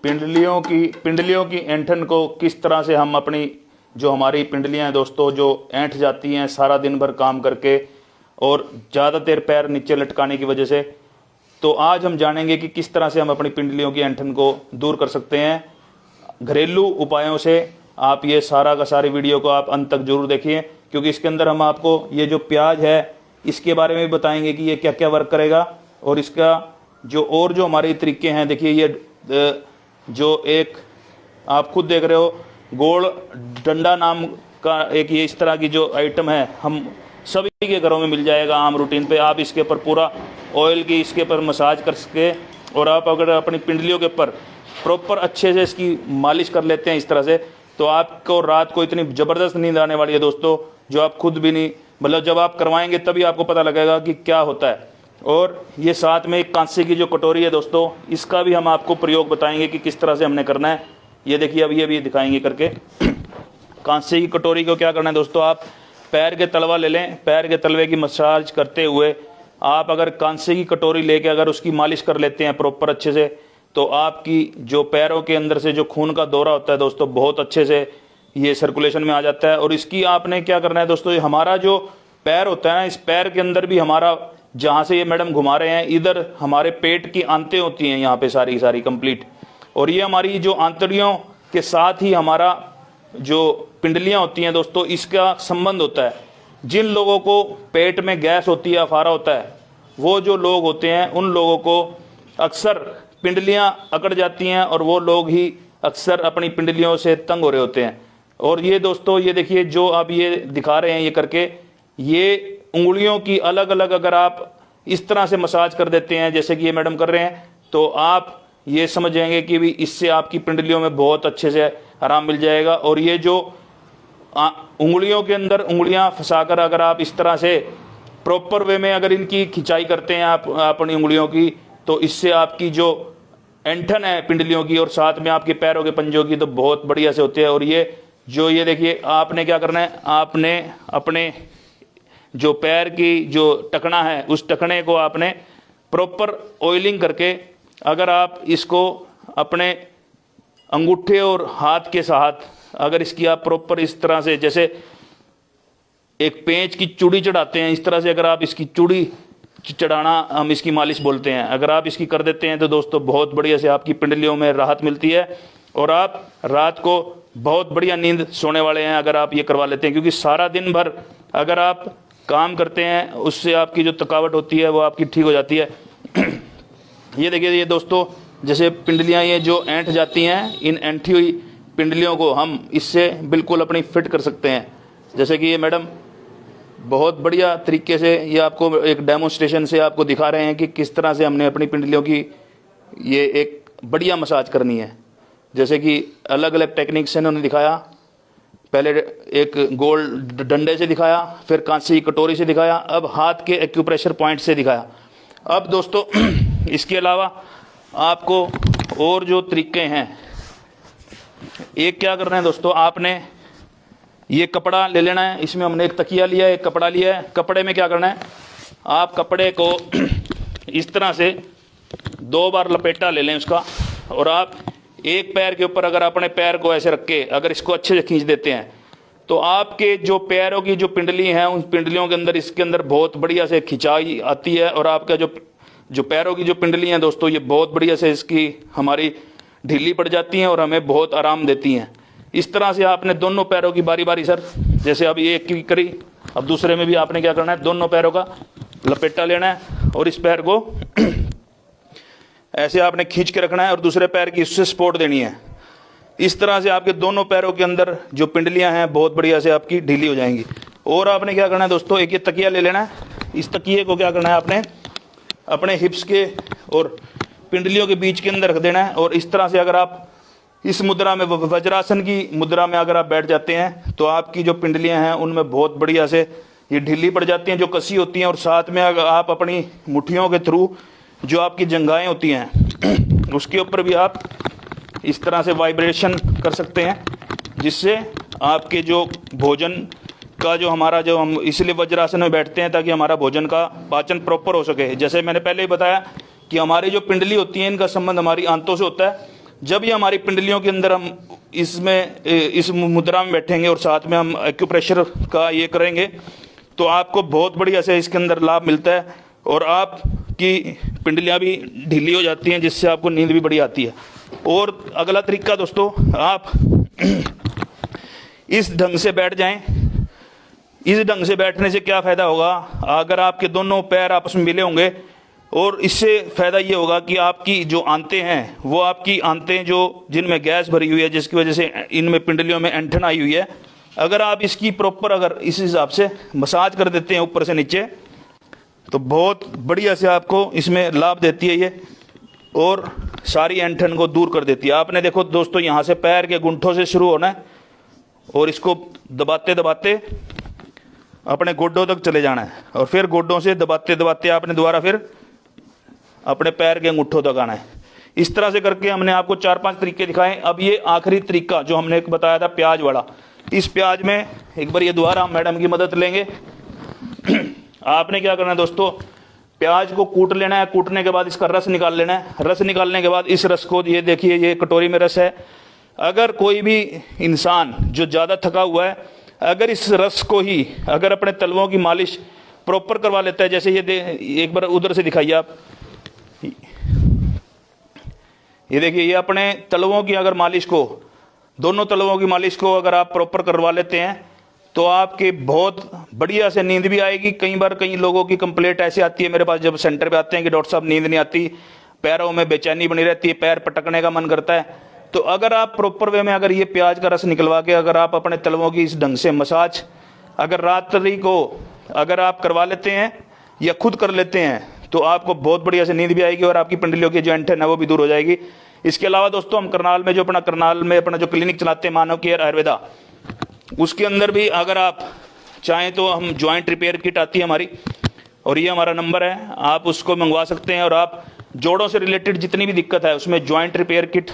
पिंडलियों की ऐंठन को किस तरह से हम अपनी जो हमारी पिंडलियां हैं दोस्तों जो ऐंठ जाती हैं सारा दिन भर काम करके और ज़्यादा देर पैर नीचे लटकाने की वजह से, तो आज हम जानेंगे कि किस तरह से हम अपनी पिंडलियों की ऐंठन को दूर कर सकते हैं घरेलू उपायों से। आप ये सारा का सारी वीडियो को आप अंत तक जरूर देखिए, क्योंकि इसके अंदर हम आपको ये जो प्याज है इसके बारे में भी बताएंगे कि ये क्या क्या वर्क करेगा, और इसका जो हमारे तरीके हैं। देखिए ये जो एक आप खुद देख रहे हो गोल डंडा नाम का एक ये इस तरह की जो आइटम है हम सभी के घरों में मिल जाएगा आम रूटीन पे। आप इसके ऊपर पूरा ऑयल की इसके ऊपर मसाज कर सके, और आप अगर अपनी पिंडलियों के ऊपर प्रॉपर अच्छे से इसकी मालिश कर लेते हैं इस तरह से, तो आपको रात को इतनी ज़बरदस्त नींद आने वाली है दोस्तों, जो आप खुद भी नहीं, मतलब जब आप करवाएंगे तभी आपको पता लगेगा कि क्या होता है। और ये साथ में एक कांसे की जो कटोरी है दोस्तों, इसका भी हम आपको प्रयोग बताएंगे कि किस तरह से हमने करना है। ये देखिए अब ये भी दिखाएंगे करके। कांसे की कटोरी को क्या करना है दोस्तों, आप पैर के तलवा ले लें, पैर के तलवे की मसाज करते हुए आप अगर कांसे की कटोरी लेके अगर उसकी मालिश कर लेते हैं प्रॉपर अच्छे से, तो आपकी जो पैरों के अंदर से जो खून का दौरा होता है दोस्तों बहुत अच्छे से ये सर्कुलेशन में आ जाता है। और इसकी आपने क्या करना है दोस्तों, हमारा जो पैर होता है ना, इस पैर के अंदर भी हमारा जहाँ से ये मैडम घुमा रहे हैं इधर हमारे पेट की आंतें होती हैं यहाँ पे सारी सारी कंप्लीट, और ये हमारी जो आंतड़ियों के साथ ही हमारा जो पिंडलियाँ होती हैं दोस्तों इसका संबंध होता है। जिन लोगों को पेट में गैस होती है, अफारा होता है, वो जो लोग होते हैं उन लोगों को अक्सर पिंडलियाँ अकड़ जाती हैं, और वो लोग ही अक्सर अपनी पिंडलियों से तंग हो रहे होते हैं। और ये दोस्तों ये देखिए जो आप ये दिखा रहे हैं ये करके, ये उंगलियों की अलग अलग अगर आप इस तरह से मसाज कर देते हैं जैसे कि ये मैडम कर रहे हैं, तो आप ये समझ जाएंगे कि भी इससे आपकी पिंडलियों में बहुत अच्छे से आराम मिल जाएगा। और ये जो उंगलियों के अंदर उंगलियां फंसाकर अगर आप इस तरह से प्रॉपर वे में अगर इनकी खिंचाई करते हैं आप अपनी उंगलियों की, तो इससे आपकी जो ऐंठन है पिंडलियों की और साथ में आपके पैरों के पंजों की तो बहुत बढ़िया से होती है। और ये देखिए आपने क्या करना है, आपने अपने जो पैर की जो टखना है उस टखने को आपने प्रॉपर ऑयलिंग करके अगर आप इसको अपने अंगूठे और हाथ के साथ अगर इसकी आप प्रॉपर इस तरह से जैसे एक पेंच की चूड़ी चढ़ाते हैं इस तरह से अगर आप इसकी चूड़ी चढ़ाना हम इसकी मालिश बोलते हैं, अगर आप इसकी कर देते हैं तो दोस्तों बहुत बढ़िया से आपकी पिंडलियों में राहत मिलती है, और आप रात को बहुत बढ़िया नींद सोने वाले हैं अगर आप ये करवा लेते हैं। क्योंकि सारा दिन भर अगर आप काम करते हैं उससे आपकी जो थकावट होती है वो आपकी ठीक हो जाती है। ये देखिए ये दोस्तों जैसे पिंडलियाँ ये जो ऐंठ जाती हैं, इन ऐंठी हुई पिंडलियों को हम इससे बिल्कुल अपनी फिट कर सकते हैं। जैसे कि ये मैडम बहुत बढ़िया तरीके से ये आपको एक डेमोन्स्ट्रेशन से आपको दिखा रहे हैं कि किस तरह से हमने अपनी पिंडलियों की ये एक बढ़िया मसाज करनी है। जैसे कि अलग अलग टेक्निक से इन्होंने दिखाया, पहले एक गोल डंडे से दिखाया, फिर कांसे की कटोरी से दिखाया, अब हाथ के एक्यूप्रेशर पॉइंट से दिखाया। अब दोस्तों इसके अलावा आपको और जो तरीके हैं, एक क्या करना है दोस्तों, आपने ये कपड़ा ले लेना है, इसमें हमने एक तकिया लिया है एक कपड़ा लिया है। कपड़े में क्या करना है, आप कपड़े को इस तरह से 2 बार लपेटा ले लें उसका, और आप एक पैर के ऊपर अगर अपने पैर को ऐसे रख के अगर इसको अच्छे से खींच देते हैं तो आपके जो पैरों की जो पिंडली हैं उन पिंडलियों के अंदर इसके अंदर बहुत बढ़िया से खिंचाई आती है, और आपका जो पैरों की जो पिंडली हैं दोस्तों ये बहुत बढ़िया से इसकी हमारी ढीली पड़ जाती हैं और हमें बहुत आराम देती हैं। इस तरह से आपने दोनों पैरों की बारी बारी सर, जैसे अब ये एक की करी, अब दूसरे में भी आपने क्या करना है, दोनों पैरों का लपेटा लेना है और इस पैर को ऐसे आपने खींच के रखना है और दूसरे पैर की इससे सपोर्ट देनी है। इस तरह से आपके दोनों पैरों के अंदर जो पिंडलियां हैं बहुत बढ़िया से आपकी ढीली हो जाएंगी। और आपने क्या करना है दोस्तों, एक ये तकिया ले लेना है, इस तकिए को क्या करना है आपने अपने हिप्स के और पिंडलियों के बीच के अंदर रख देना है, और इस तरह से अगर आप इस मुद्रा में वज्रासन की मुद्रा में अगर आप बैठ जाते हैं तो आपकी जो पिंडलियां हैं उनमें बहुत बढ़िया से ये ढीली पड़ जाती हैं जो कसी होती हैं, और साथ में अगर आप अपनी मुट्ठियों के थ्रू जो आपकी जंघाएं होती हैं उसके ऊपर भी आप इस तरह से वाइब्रेशन कर सकते हैं, जिससे आपके जो भोजन का जो हमारा जो हम इसलिए वज्रासन में बैठते हैं ताकि हमारा भोजन का पाचन प्रॉपर हो सके। जैसे मैंने पहले ही बताया कि हमारी जो पिंडली होती है इनका संबंध हमारी आंतों से होता है, जब ये हमारी पिंडलियों के अंदर हम इसमें इस मुद्रा में बैठेंगे और साथ में हम एक्यूप्रेशर का ये करेंगे तो आपको बहुत बढ़िया से इसके अंदर लाभ मिलता है और आपकी पिंडलियाँ भी ढीली हो जाती हैं, जिससे आपको नींद भी बड़ी आती है। और अगला तरीका दोस्तों, आप इस ढंग से बैठ जाएं। इस ढंग से बैठने से क्या फ़ायदा होगा, अगर आपके दोनों पैर आपस में मिले होंगे, और इससे फ़ायदा ये होगा कि आपकी जो आंतें हैं वो आपकी आंतें जो जिनमें गैस भरी हुई है, जिसकी वजह से इनमें पिंडलियों में ऐंठन आई हुई है, अगर आप इसकी प्रॉपर अगर इस हिसाब से मसाज कर देते हैं ऊपर से नीचे, तो बहुत बढ़िया से आपको इसमें लाभ देती है ये, और सारी ऐंठन को दूर कर देती है। आपने देखो दोस्तों, यहाँ से पैर के गुंठों से शुरू होना है और इसको दबाते दबाते अपने गोड्डों तक चले जाना है, और फिर गोड्डों से दबाते दबाते आपने दोबारा फिर अपने पैर के अंगूठों तक आना है। इस तरह से करके हमने आपको 4-5 तरीके दिखाए। अब ये आखिरी तरीका जो हमने बताया था प्याज वाला, इस प्याज में एक बार ये दोबारा मैडम की मदद लेंगे। आपने क्या करना है दोस्तों, प्याज को कूट लेना है, कूटने के बाद इसका रस निकाल लेना है। रस निकालने के बाद इस रस को, ये देखिए ये कटोरी में रस है। अगर कोई भी इंसान जो ज़्यादा थका हुआ है, अगर इस रस को ही अगर अपने तलवों की मालिश प्रॉपर करवा लेता है, जैसे ये एक बार उधर से दिखाइए आप, ये देखिए ये अपने तलवों की अगर मालिश को, दोनों तलवों की मालिश को अगर आप प्रॉपर करवा लेते हैं तो आपके बहुत बढ़िया से नींद भी आएगी। कई बार कई लोगों की कंप्लेंट ऐसे आती है मेरे पास जब सेंटर पे आते हैं कि डॉक्टर साहब नींद नहीं आती, पैरों में बेचैनी बनी रहती है, पैर पटकने का मन करता है। तो अगर आप प्रॉपर वे में अगर ये प्याज का रस निकलवा के अगर आप अपने तलवों की इस ढंग से मसाज अगर रात्रि को अगर आप करवा लेते हैं या खुद कर लेते हैं, तो आपको बहुत बढ़िया से नींद भी आएगी और आपकी पिंडलियों की जो ऐंठन है वो भी दूर हो जाएगी। इसके अलावा दोस्तों, हम करनाल में जो क्लिनिक चलाते हैं मानव केयर आयुर्वेदा, उसके अंदर भी अगर आप चाहें तो हम जॉइंट रिपेयर किट आती है हमारी, और ये हमारा नंबर है, आप उसको मंगवा सकते हैं। और आप जोड़ों से रिलेटेड जितनी भी दिक्कत है उसमें जॉइंट रिपेयर किट